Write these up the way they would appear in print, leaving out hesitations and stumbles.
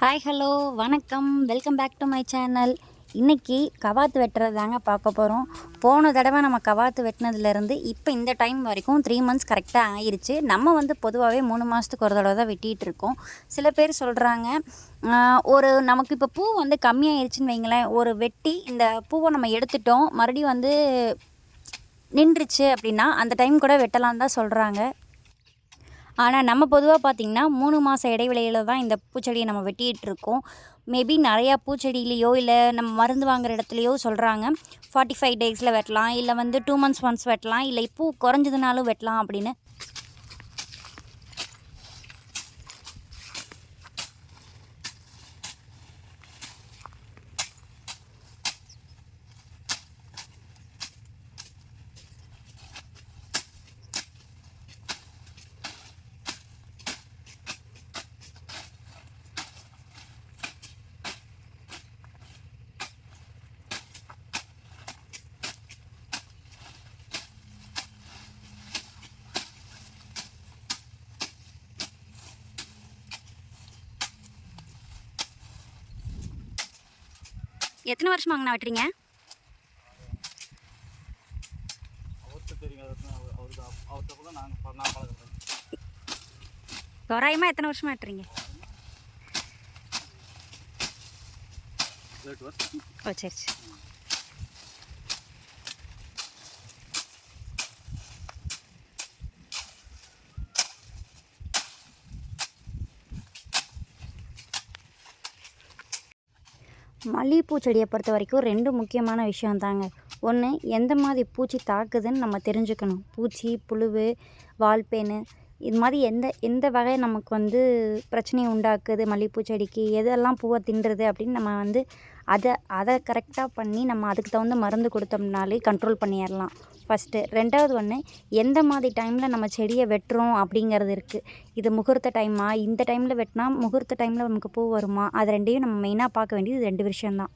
Hi hello வணக்கம், welcome back to my channel. இன்றைக்கி கவாத்து வெட்டுறது தாங்க பார்க்க போகிறோம். போன தடவை நம்ம கவாத்து வெட்டினதுலேருந்து இப்போ இந்த டைம் வரைக்கும் 3 மந்த்ஸ் கரெக்டாக ஆயிடுச்சு. நம்ம பொதுவாகவே 3 மாதத்துக்கு ஒரு தடவை தான் வெட்டிகிட்டு இருக்கோம். சில பேர் சொல்கிறாங்க, ஒரு நமக்கு இப்போ பூ கம்மியாயிருச்சுன்னு வைங்களேன், ஒரு வெட்டி இந்த பூவை நம்ம எடுத்துட்டோம் மறுபடியும் நின்றுச்சு அப்படின்னா அந்த டைம் கூட வெட்டலாம் தான் சொல்கிறாங்க. ஆனால் நம்ம பொதுவாக பார்த்திங்கன்னா 3 மாத இடைவெளியில் தான் இந்த பூச்செடியை நம்ம வெட்டிகிட்ருக்கோம். மேபி நிறையா பூச்செடியிலையோ இல்லை நம்ம மருந்து வாங்குகிற இடத்துலையோ சொல்கிறாங்க 45 டேஸில் வெட்டலாம், இல்லை 2 மந்த்ஸ் ஒன்ஸ் வெட்டலாம், இல்லை பூ குறைஞ்சதுனாலும் வெட்டலாம் அப்படின்னு. எத்தனை வருஷமாங்கண்ணா வெட்டுறீங்க? தோராயமாக எத்தனை வருஷமா வெட்டுறீங்க? ஓ சரி சரி. மல்லிகைப்பூ செடியை பொறுத்த வரைக்கும் 2 முக்கியமான விஷயம் தாங்க. ஒன்று, எந்த மாதிரி பூச்சி தாக்குதுன்னு நம்ம தெரிஞ்சுக்கணும். பூச்சி, புழு, வால்பேனு இது மாதிரி எந்த வகை நமக்கு பிரச்சனையை உண்டாக்குது, மல்லிகைப்பூ செடிக்கு எதெல்லாம் பூவை தின்றுது அப்படின்னு நம்ம அதை கரெக்டாக பண்ணி நம்ம அதுக்கு தகுந்த மருந்து கொடுத்தோம்னாலே கண்ட்ரோல் பண்ணிடலாம் ஃபஸ்ட்டு. 2வது ஒன்று, எந்த மாதிரி டைமில் நம்ம செடியை வெட்டுறோம் அப்படிங்கிறது இருக்குது. இது முகூர்த்த டைமா, இந்த டைமில் வெட்டினா முகூர்த்த டைமில் நமக்கு பூ வருமா, அது ரெண்டையும் நம்ம மெயினாக பார்க்க வேண்டியது 2 விஷயந்தான்.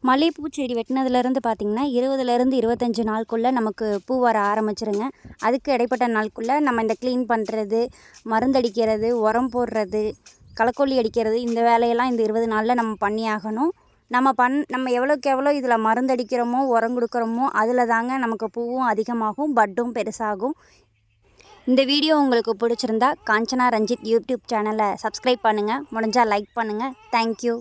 மல்லிகைப்பூ செடி வெட்டினதுலேருந்து பார்த்திங்கன்னா 20லேருந்து 25 நாளுக்குள்ளே நமக்கு பூ வர ஆரம்பிச்சிருங்க. அதுக்கு இடைப்பட்ட நாளுக்குள்ளே நம்ம இந்த க்ளீன் பண்ணுறது, மருந்தடிக்கிறது, உரம் போடுறது, களைக்கொல்லி அடிக்கிறது, இந்த வேலையெல்லாம் இந்த 20 நாளில் நம்ம பண்ணி ஆகணும். நம்ம எவ்வளோக்கு எவ்வளோ இதில் மருந்தடிக்கிறோமோ உரம் கொடுக்குறோமோ அதில் தாங்க நமக்கு பூவும் அதிகமாகும், பட்டும் பெருசாகும். இந்த வீடியோ உங்களுக்கு பிடிச்சிருந்தா காஞ்சனா ரஞ்சித் யூடியூப் சேனலை சப்ஸ்கிரைப் பண்ணுங்கள், முடிஞ்சால் லைக் பண்ணுங்கள். தேங்க்யூ.